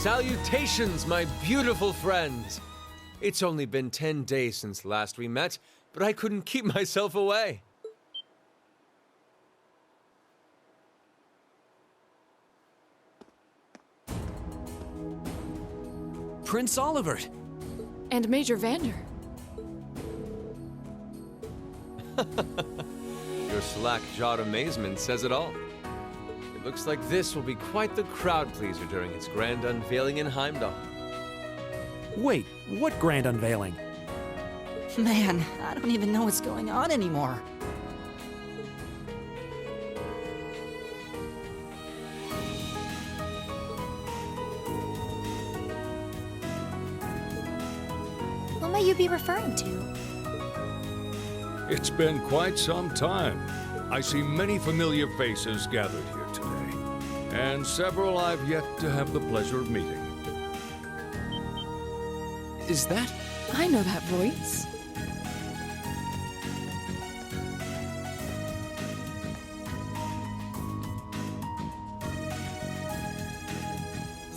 Salutations, my beautiful friends! It's only been 10 days since last we met, but I couldn't keep myself away. Prince Olivert! And Major Vander. Your slack-jawed amazement says it all. It looks like this will be quite the crowd-pleaser during its grand unveiling in Heimdall. Wait, what grand unveiling? Man, I don't even know what's going on anymore. Who may you be referring to? It's been quite some time. I see many familiar faces gathered here today, and several I've yet to have the pleasure of meeting. Is that... I know that voice.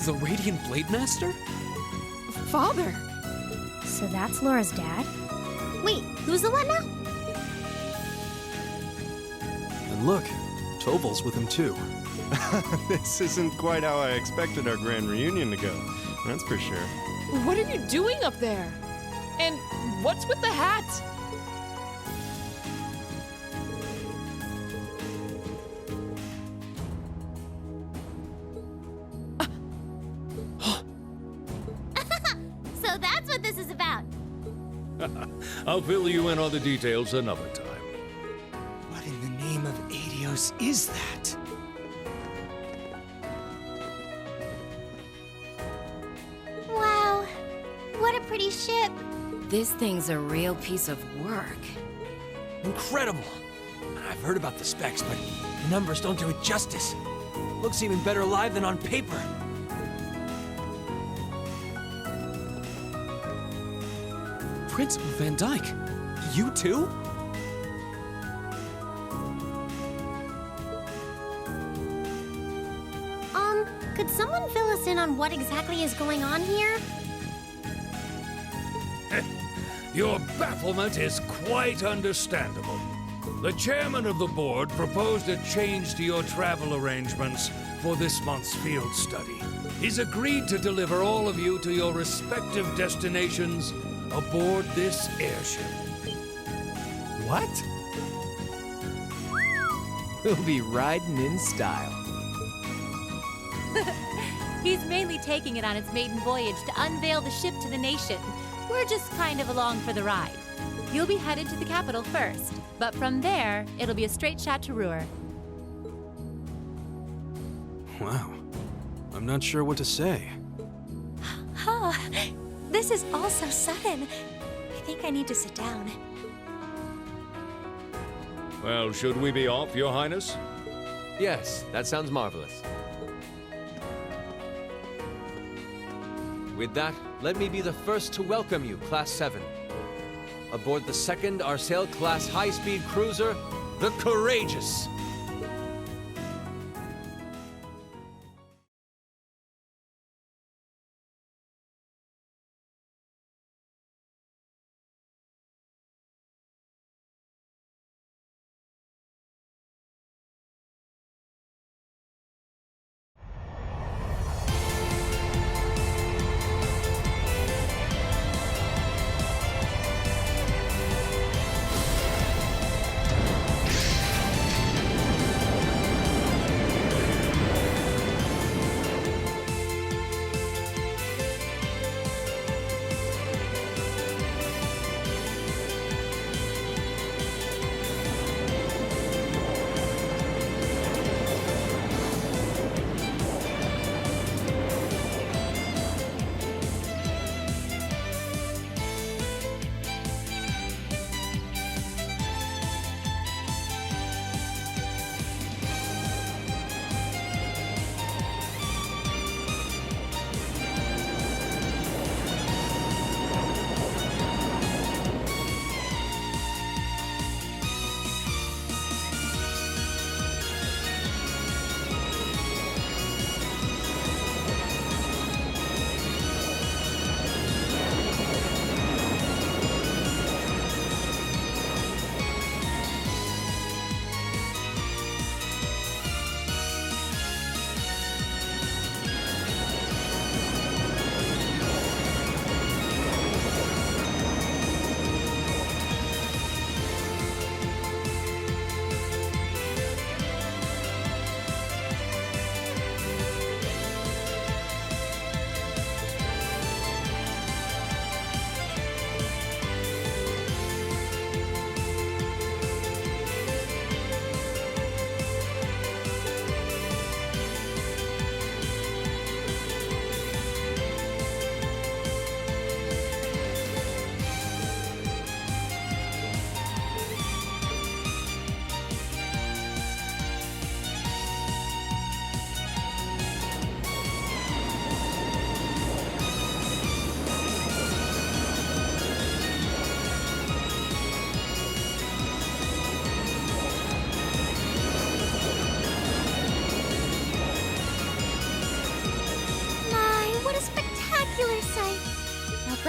The Radiant Blade Master? Father! So that's Laura's dad? Wait, who's the one now? And look, Tobal's with him too. This isn't quite how I expected our grand reunion to go, that's for sure. What are you doing up there? And what's with the hat? So that's what this is about. I'll fill you in on the details another time. What in the name of Adios is that? Wow, what a pretty ship. This thing's a real piece of work. Incredible! I've heard about the specs, but the numbers don't do it justice. Looks even better live than on paper. Principal Van Dyke, you too? Could someone fill us in on what exactly is going on here? Your bafflement is quite understandable. The chairman of the board proposed a change to your travel arrangements for this month's field study. He's agreed to deliver all of you to your respective destinations aboard this airship. What? We'll be riding in style. He's mainly taking it on its maiden voyage to unveil the ship to the nation. We're just kind of along for the ride. You'll be headed to the capital first, but from there, it'll be a straight shot to Ruhr. Wow. I'm not sure what to say. Huh. This is all so sudden. I think I need to sit down. Well, should we be off, Your Highness? Yes, that sounds marvelous. With that, let me be the first to welcome you, Class 7. Aboard the second Arsane-class high-speed cruiser, the Courageous.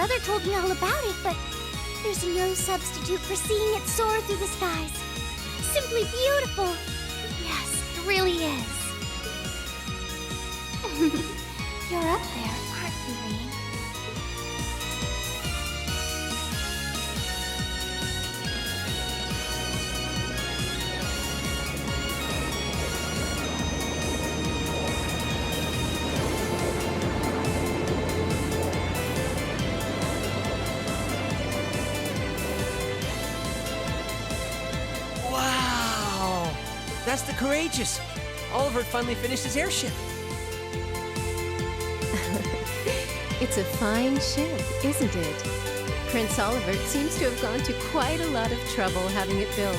mother told me all about it, but there's no substitute for seeing it soar through the skies. Simply beautiful. Yes, it really is. You're up there, aren't you, Rain? Wow! That's the Courageous! Oliver finally finished his airship. It's a fine ship, isn't it? Prince Oliver seems to have gone to quite a lot of trouble having it built.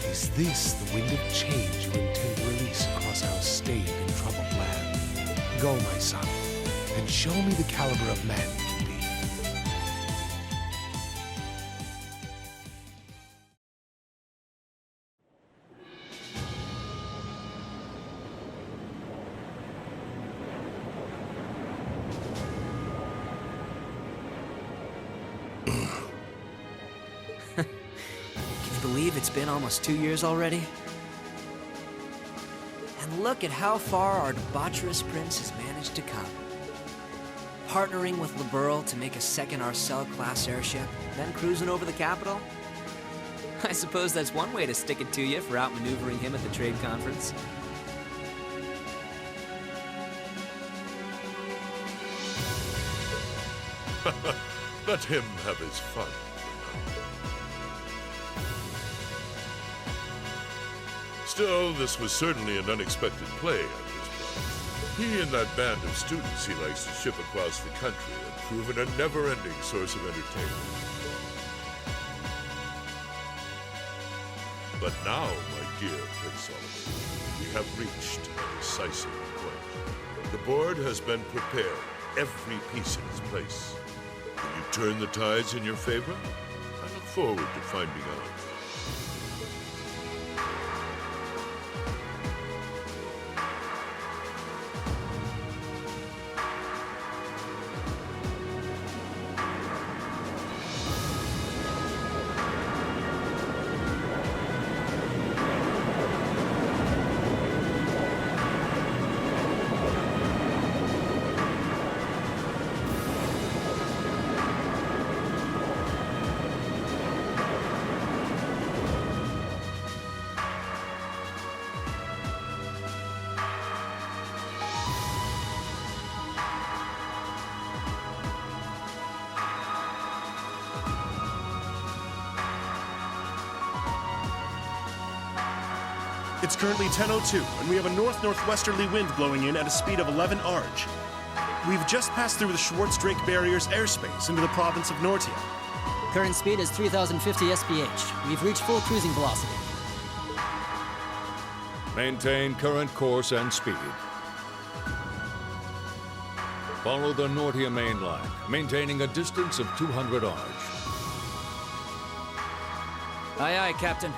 Is this the wind of change you intend to release across our stained and troubled land? Go, my son, and show me the caliber of man you can be. Can you believe it's been almost 2 years already? And look at how far our debaucherous prince has managed to come. Partnering with Liberl to make a second Arsane-class airship, then cruising over the capital? I suppose that's one way to stick it to you for outmaneuvering him at the trade conference. Let him have his fun. Still, this was certainly an unexpected play on his part. He and that band of students he likes to ship across the country have proven a never-ending source of entertainment. But now, my dear Prince Oliver, we have reached a decisive point. The board has been prepared, every piece in its place. Will you turn the tides in your favor? I look forward to finding out. It's currently 10:02, and we have a north-northwesterly wind blowing in at a speed of 11 Arj. We've just passed through the Schwartz-Drake Barrier's airspace into the province of Nortia. Current speed is 3,050 SPH. We've reached full cruising velocity. Maintain current course and speed. Follow the Nortia main line, maintaining a distance of 200 Arj. Aye, aye, Captain.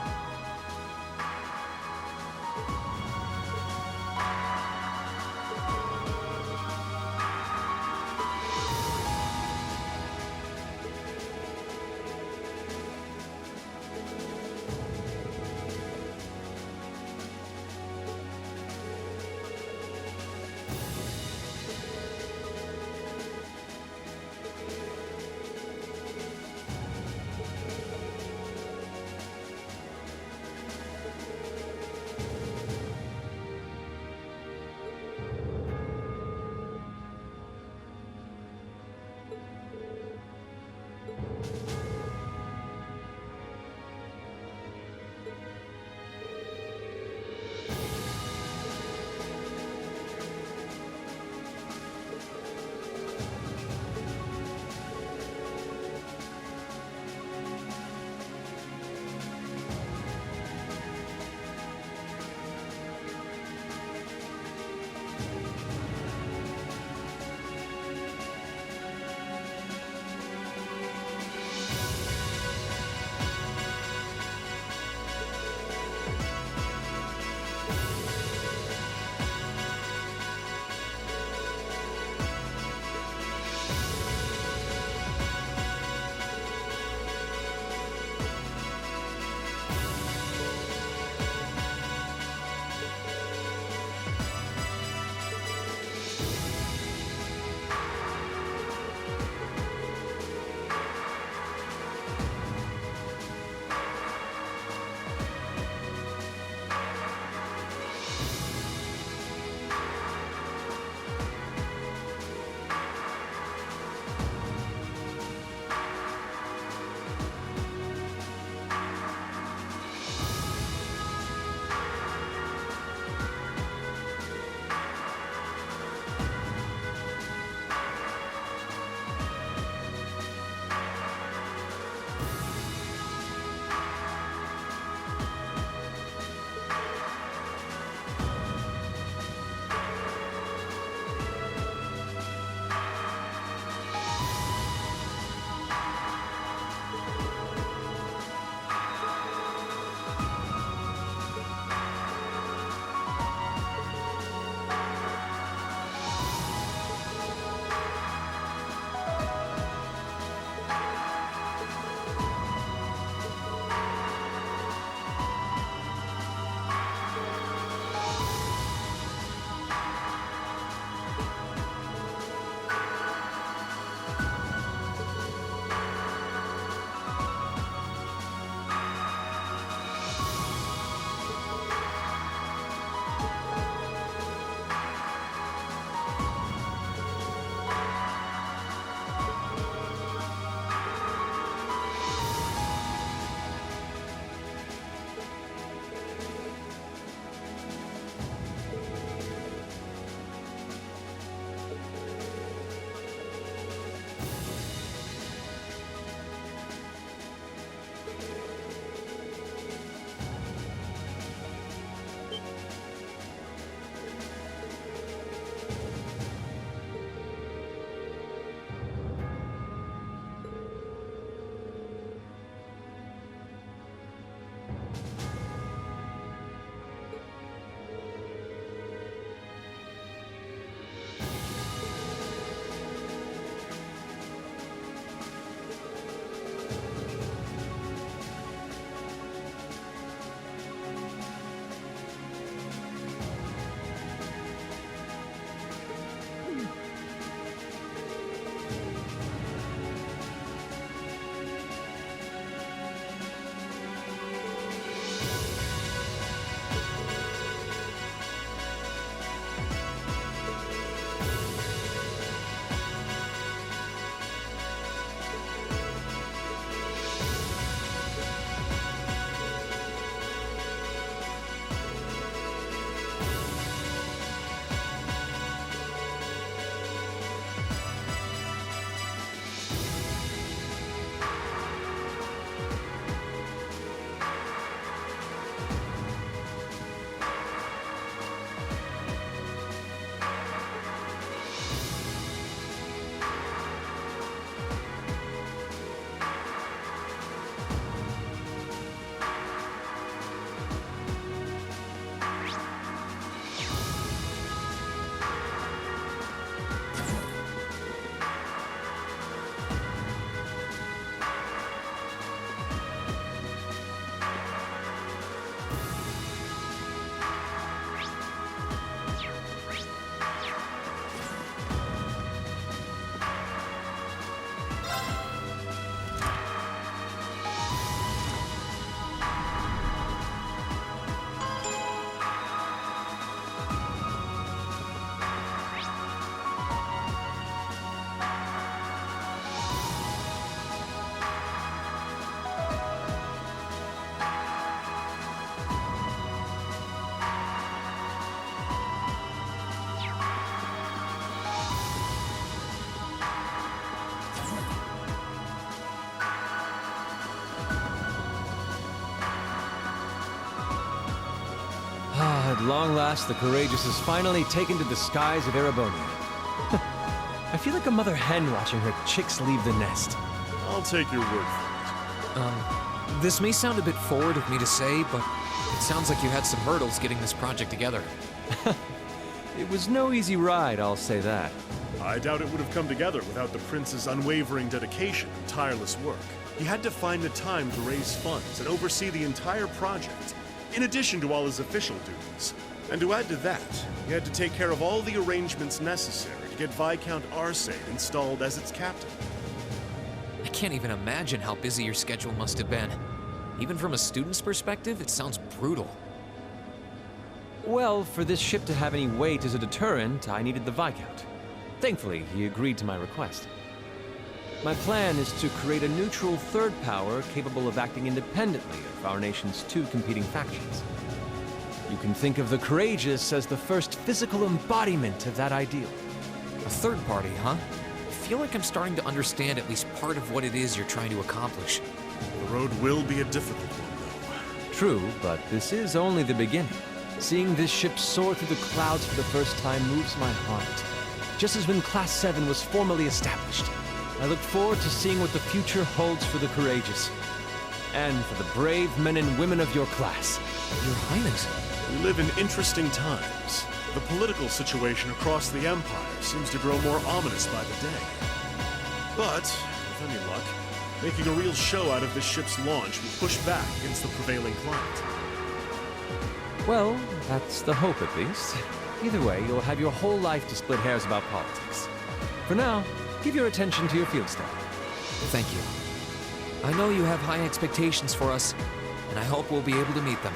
At long last, the Courageous is finally taken to the skies of Erebonia. I feel like a mother hen watching her chicks leave the nest. I'll take your word for it. This may sound a bit forward of me to say, but it sounds like you had some hurdles getting this project together. It was no easy ride, I'll say that. I doubt it would have come together without the prince's unwavering dedication and tireless work. He had to find the time to raise funds and oversee the entire project, in addition to all his official duties. And to add to that, he had to take care of all the arrangements necessary to get Viscount Arsane installed as its captain. I can't even imagine how busy your schedule must have been. Even from a student's perspective, it sounds brutal. Well, for this ship to have any weight as a deterrent, I needed the Viscount. Thankfully, he agreed to my request. My plan is to create a neutral third power capable of acting independently of our nation's two competing factions. You can think of the Courageous as the first physical embodiment of that ideal. A third party, huh? I feel like I'm starting to understand at least part of what it is you're trying to accomplish. The road will be a difficult one, though. True, but this is only the beginning. Seeing this ship soar through the clouds for the first time moves my heart. Just as when Class 7 was formally established, I look forward to seeing what the future holds for the Courageous. And for the brave men and women of your class. Your Highness. We live in interesting times. The political situation across the Empire seems to grow more ominous by the day. But, with any luck, making a real show out of this ship's launch will push back against the prevailing climate. Well, that's the hope at least. Either way, you'll have your whole life to split hairs about politics. For now, give your attention to your field staff. Thank you. I know you have high expectations for us, and I hope we'll be able to meet them.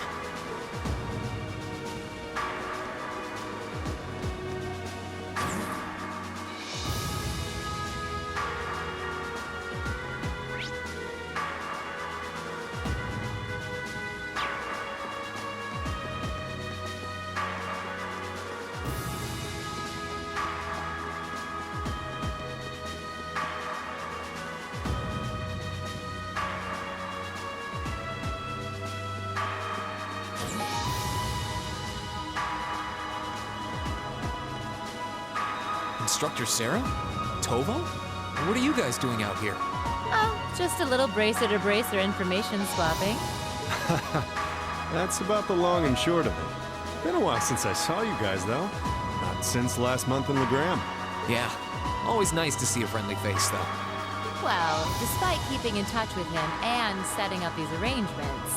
Instructor Sarah? Tova? What are you guys doing out here? Oh, just a little bracer-to-bracer information swapping. That's about the long and short of it. Been a while since I saw you guys, though. Not since last month in Legram. Yeah, always nice to see a friendly face, though. Well, despite keeping in touch with him and setting up these arrangements,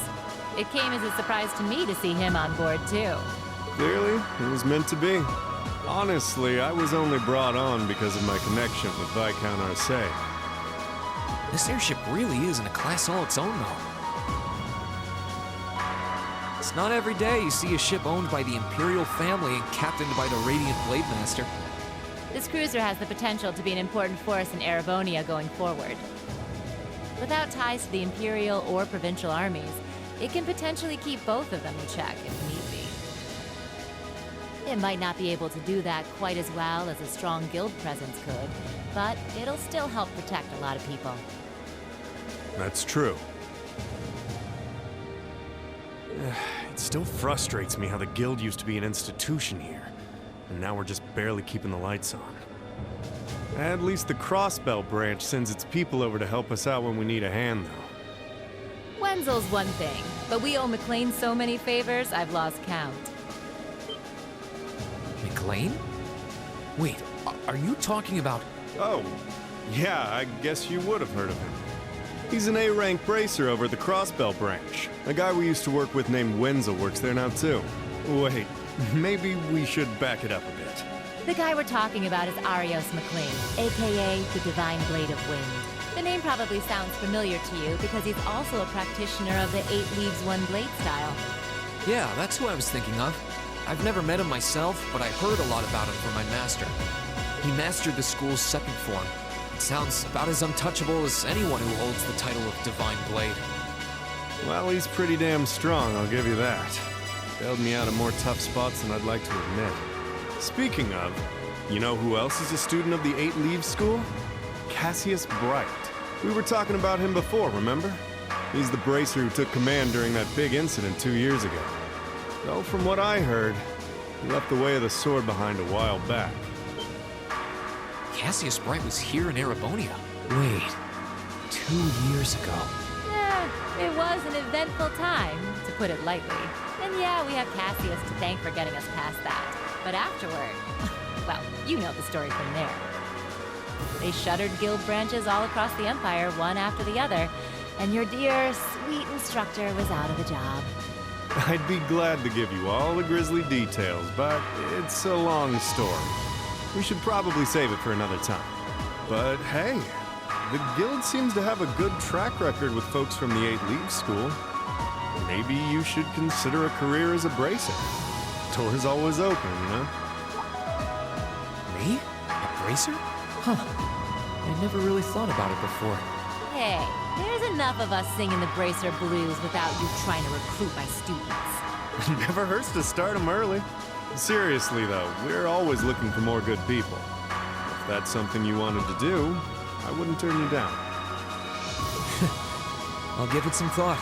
it came as a surprise to me to see him on board, too. Clearly, it was meant to be. Honestly, I was only brought on because of my connection with Viscount Arsane. This airship really is in a class all its own, though. It's not every day you see a ship owned by the Imperial family and captained by the Radiant Blade Master. This cruiser has the potential to be an important force in Erebonia going forward. Without ties to the Imperial or Provincial armies, it can potentially keep both of them in check if need be. It might not be able to do that quite as well as a strong guild presence could, but it'll still help protect a lot of people. That's true. It still frustrates me how the guild used to be an institution here, and now we're just barely keeping the lights on. At least the Crossbell branch sends its people over to help us out when we need a hand, though. Wenzel's one thing, but we owe McLean so many favors, I've lost count. McLean? Wait, are you talking about... Oh, yeah, I guess you would have heard of him. He's an A-rank bracer over at the Crossbell branch. A guy we used to work with named Wenzel works there now, too. Wait, maybe we should back it up a bit. The guy we're talking about is Arios McLean, aka the Divine Blade of Wind. The name probably sounds familiar to you because he's also a practitioner of the 8 Leaves, 1 Blade style. Yeah, that's who I was thinking of. I've never met him myself, but I heard a lot about him from my master. He mastered the school's second form. It sounds about as untouchable as anyone who holds the title of Divine Blade. Well, he's pretty damn strong, I'll give you that. Bailed me out of more tough spots than I'd like to admit. Speaking of, you know who else is a student of the 8 Leaves School? Cassius Bright. We were talking about him before, remember? He's the bracer who took command during that big incident 2 years ago. Though from what I heard, he left the way of the sword behind a while back. Cassius Bright was here in Erebonia. Wait, 2 years ago. It was an eventful time, to put it lightly. And yeah, we have Cassius to thank for getting us past that. But afterward, well, you know the story from there. They shuttered guild branches all across the Empire, one after the other, and your dear, sweet instructor was out of a job. I'd be glad to give you all the grisly details, but it's a long story. We should probably save it for another time. But hey, the guild seems to have a good track record with folks from the 8 Leaves School. Maybe you should consider a career as a bracer. Door's always open, you know? Me? A bracer? Huh. I never really thought about it before. Hey, there's enough of us singing the Bracer Blues without you trying to recruit my students. It never hurts to start them early. Seriously, though, we're always looking for more good people. If that's something you wanted to do, I wouldn't turn you down. I'll give it some thought.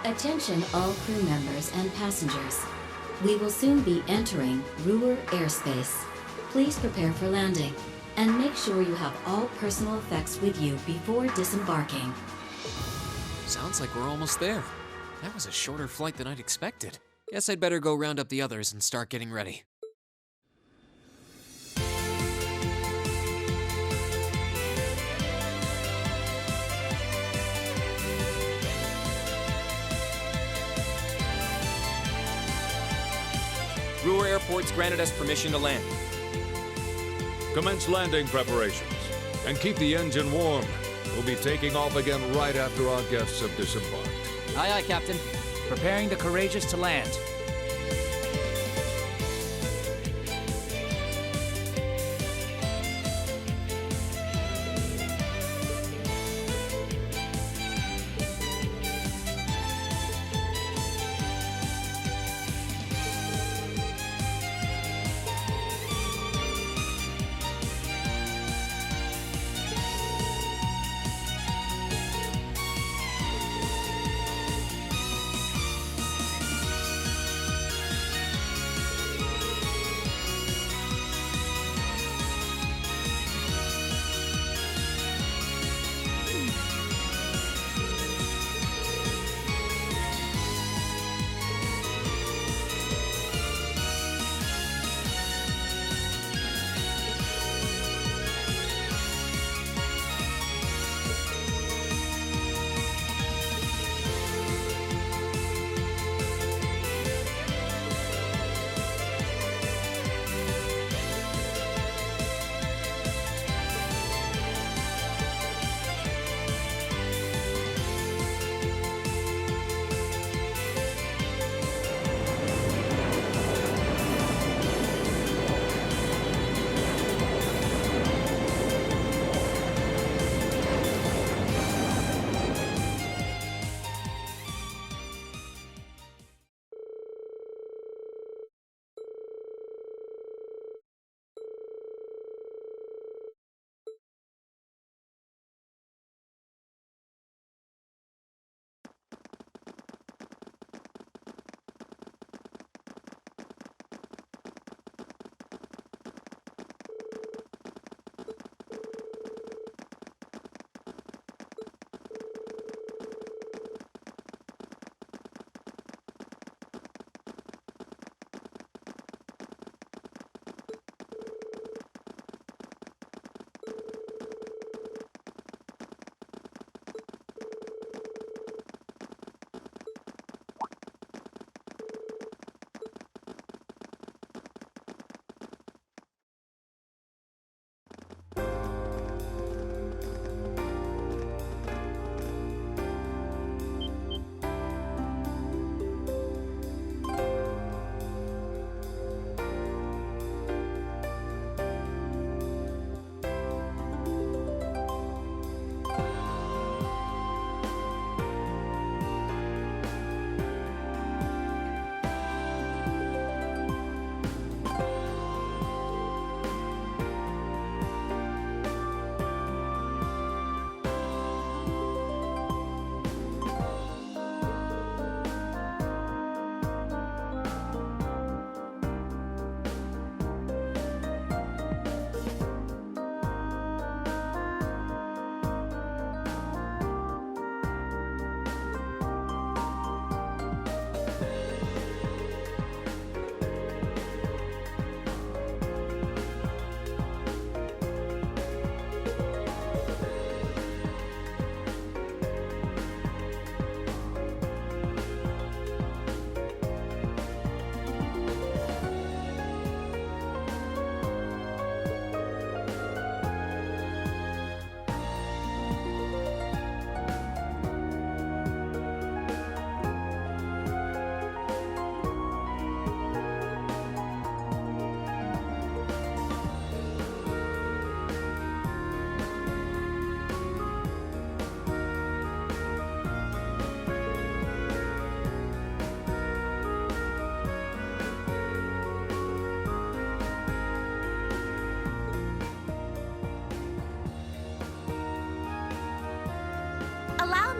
Attention all crew members and passengers. We will soon be entering Ruhr airspace. Please prepare for landing, and make sure you have all personal effects with you before disembarking. Sounds like we're almost there. That was a shorter flight than I'd expected. Guess I'd better go round up the others and start getting ready. Ruhr Airport's granted us permission to land. Commence landing preparations, and keep the engine warm. We'll be taking off again right after our guests have disembarked. Aye, aye, Captain. Preparing the Courageous to land.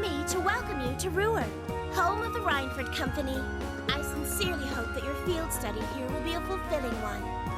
me to welcome you to Ruhr, home of the Reinford Company. I sincerely hope that your field study here will be a fulfilling one.